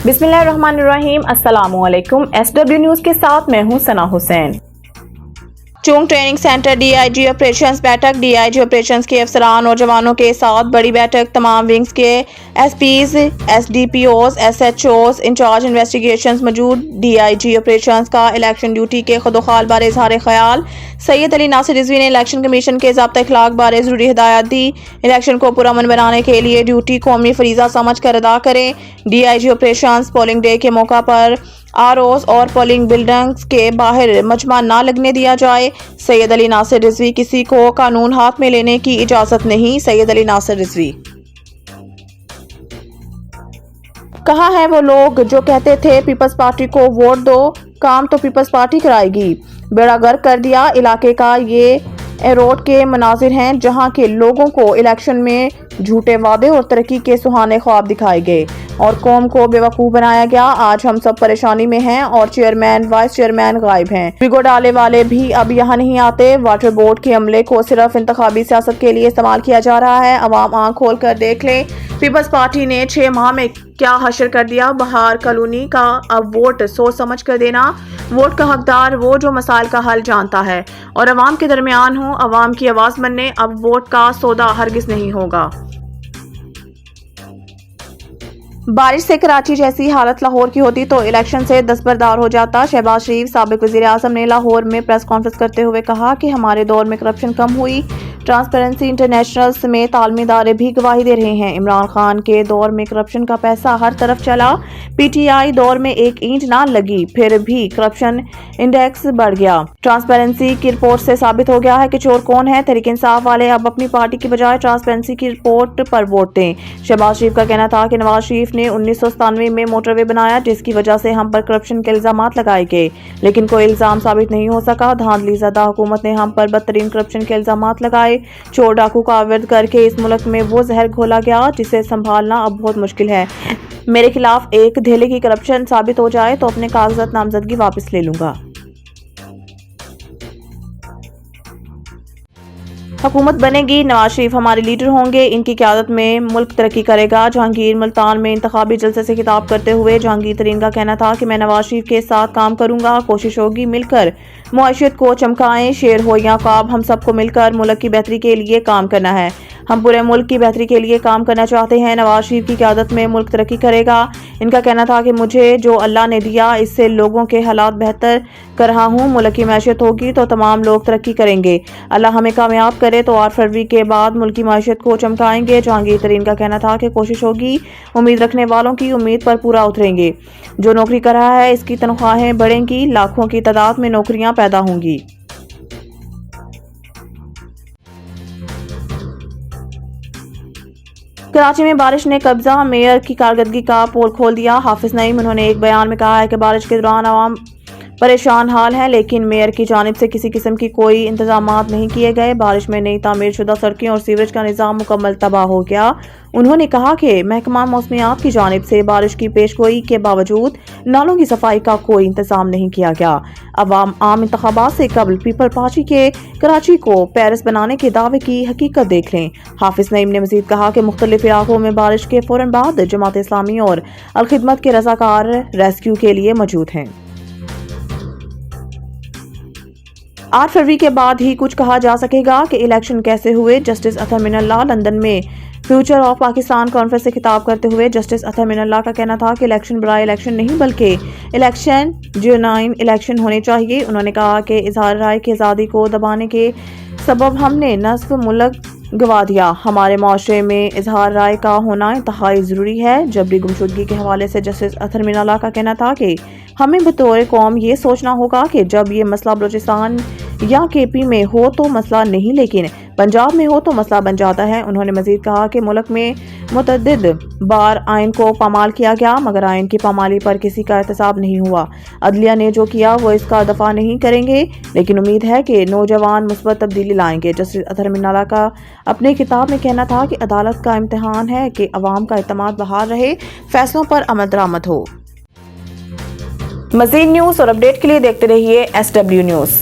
बिस्मिल्लाहिर्रहमानिर्रहीम। अस्सलामुअलैकुम। SW news के साथ मैं हूं Sana Hussain. Chung training centre DIG operations बैठक। DIG ऑपरेशंस के अफसरान और जवानों के साथ बड़ी बैठक। तमाम विंग्स के SPs, SDPOs, SHOs, in charge investigations मौजूद। DIG ऑपरेशंस का इलेक्शन ड्यूटी के खुदोखाल बारे इजहार ख्याल। सैयद अली नासिर रिजवी ने इलेक्शन कमीशन के ज़ाब्ता अखलाक बारे ज़रूरी हिदायत दी। इलेक्शन को पुरअमन बनाने के लिए ड्यूटी कौमी फरीज़ा समझ कर अदा करें। DIG ऑपरेशंस पोलिंग डे के मौका पर ROs और पोलिंग बिल्डिंग्स के बाहर मजमा ना लगने दिया जाए। सैयद अली नासिर रिजवी, किसी को कानून हाथ में लेने की इजाजत नहीं। सैयद अली नासिर रिजवी। कहाँ हैं वो लोग जो कहते थे पीपल्स पार्टी को वोट दो, काम तो पीपल्स पार्टी कराएगी। बेड़ा गर्क कर दिया इलाके का ये रोड के मनाजिर हैं जहां के लोगों को इलेक्शन में झूठे वादे और तरक्की के सुहाने ख्वाब दिखाए गए और कौम को बेवकूफ बनाया गया। आज हम सब परेशानी में हैं और चेयरमैन, वाइस चेयरमैन गायब हैं। बिगो डाले वाले भी अब यहाँ नहीं आते। वाटर बोर्ड के अमले को सिर्फ इंतखाबी सियासत के लिए इस्तेमाल किया जा रहा है। अवाम आंख खोल कर देख लें, पीपल्स पार्टी ने 6 माह में क्या हशर कर दिया। बहार कॉलोनी का अब वोट सोच समझ कर देना। वोट का हकदार वो जो मसाइल का हल जानता है और अवाम के दरमियान हो। अवाम की आवाज बनने अब वोट का सौदा हरगिज नहीं होगा। बारिश से कराची जैसी हालत लाहौर की होती तो इलेक्शन से दस्तबरदार हो जाता। शहबाज शरीफ साबिक वज़ीर आज़म ने लाहौर में प्रेस कॉन्फ्रेंस करते हुए कहा कि हमारे दौर में करप्शन कम हुई। ट्रांसपेरेंसी इंटरनेशनल समेत आलमी इदारे भी गवाही दे रहे हैं। इमरान खान के दौर में करप्शन का पैसा हर तरफ चला। PTI दौर में एक ईंट ना लगी, फिर भी करप्शन इंडेक्स बढ़ गया। ट्रांसपेरेंसी की रिपोर्ट से साबित हो गया है कि चोर कौन है। तहरीक इंसाफ वाले अब अपनी पार्टी की बजाय ट्रांसपेरेंसी की रिपोर्ट पर वोट दें। शहबाज शरीफ का कहना था कि नवाज शरीफ ने 1997 में मोटरवे बनाया जिसकी वजह से हम पर करप्शन के इल्जामात लगाए गए, लेकिन कोई इल्जाम साबित नहीं हो सका। धांधली ज़दा हुकूमत ने हम पर बदतरीन करप्शन के इल्जामात लगाए। चोर डाकू का अवैध करके इस मुल्क में वो जहर घोला गया जिसे संभालना अब बहुत मुश्किल है। मेरे खिलाफ एक धेले की करप्शन साबित हो जाए तो अपने कागजात नामजदगी वापस ले लूंगा। हुकूमत बनेगी, नवाज शरीफ हमारे लीडर होंगे, इनकी क़यादत में मुल्क तरक्की करेगा। जहांगीर मुल्तान में इंतखाबी जलसे से खिताब करते हुए जहांगीर तरीन का कहना था कि मैं नवाज शरीफ के साथ काम करूंगा। कोशिश होगी मिलकर मुआशरत को चमकाएं। शेर हो या ख्वाब, हम सबको मिलकर मुल्क की बेहतरी के लिए काम करना है। हम पूरे मुल्क की बेहतरी के लिए काम करना चाहते हैं। नवाज शरीफ की क़यादत में मुल्क तरक्की करेगा। इनका कहना था कि मुझे जो अल्लाह ने दिया इससे लोगों के हालात बेहतर कर रहा हूँ। मुल्क की मैशत होगी तो तमाम लोग तरक्की करेंगे। अल्लाह हमें कामयाब करे तो 8 फरवरी के बाद मुल्क की मैशत को चमकाएंगे। जहांगीर तरीन का कहना था कि कोशिश होगी, उम्मीद रखने वालों की उम्मीद पर पूरा उतरेंगे। जो नौकरी कर रहा है इसकी तनख्वाहें बढ़ेंगी, लाखों की तादाद में नौकरियां पैदा होंगी। कराची में बारिश ने कब्जा, मेयर की कारकर्दगी का पोल खोल दिया। हाफिज नईम, उन्होंने एक बयान में कहा है कि बारिश के दौरान आवाम परेशान हाल है, लेकिन मेयर की जानिब से किसी किस्म की कोई इंतजामात नहीं किए गए। बारिश में नई तामीर शुदा सड़कें और सीवरेज का निज़ाम मुकम्मल तबाह हो गया। उन्होंने कहा कि महकमा मौसमियात की जानिब से बारिश की पेशगोई के बावजूद नालों की सफाई का कोई इंतजाम नहीं किया गया। अवाम आम इंतखाबात से कबल पीपल पार्टी के कराची को पेरिस बनाने के दावे की हकीकत देख लें। हाफिज नईम ने मजीद कहा कि मुख्तलिफ इलाकों में बारिश के फौरन बाद जमात इस्लामी और अल खिदमत के रज़ाकार रेस्क्यू के लिए मौजूद हैं। 8 फरवरी के बाद ही कुछ कहा जा सकेगा कि इलेक्शन कैसे हुए। जस्टिस अतहर मिनल्लाह लंदन में फ्यूचर ऑफ पाकिस्तान कॉन्फ्रेंस से खिताब करते हुए जस्टिस अतहर मिनल्लाह का कहना था कि इलेक्शन बराए इलेक्शन नहीं बल्कि इलेक्शन जेन्युइन इलेक्शन होने चाहिए। उन्होंने कहा कि इजहार राय की आज़ादी को दबाने के सबब हमने नस्फ मुल्क गवा दिया। हमारे माशरे में इजहार राय का होना इंतहाई ज़रूरी है। जबरी गुमशुदगी के हवाले से जस्टिस अतहर मिनल्लाह का कहना था कि हमें बतौर कौम ये सोचना होगा कि जब ये मसला बलूचिस्तान या KP में हो तो मसला नहीं, लेकिन पंजाब में हो तो मसला बन जाता है। उन्होंने मजीद कहा कि मुल्क में मुतअद्दिद बार आइन को पामाल किया गया मगर आइन की पामाली पर किसी का एहतसाब नहीं हुआ। अदलिया ने जो किया वो इसका दफा नहीं करेंगे, लेकिन उम्मीद है कि नौजवान मुस्बत तब्दीली लाएंगे। जस्टिस अतहर मिनल्लाह का अपने किताब में कहना था कि अदालत का इम्तिहान है कि अवाम का एतमाद बहाल रहे, फैसलों पर अमल दरामद हो। मज़ीद न्यूज़ और अपडेट के लिए देखते रहिए SW न्यूज़।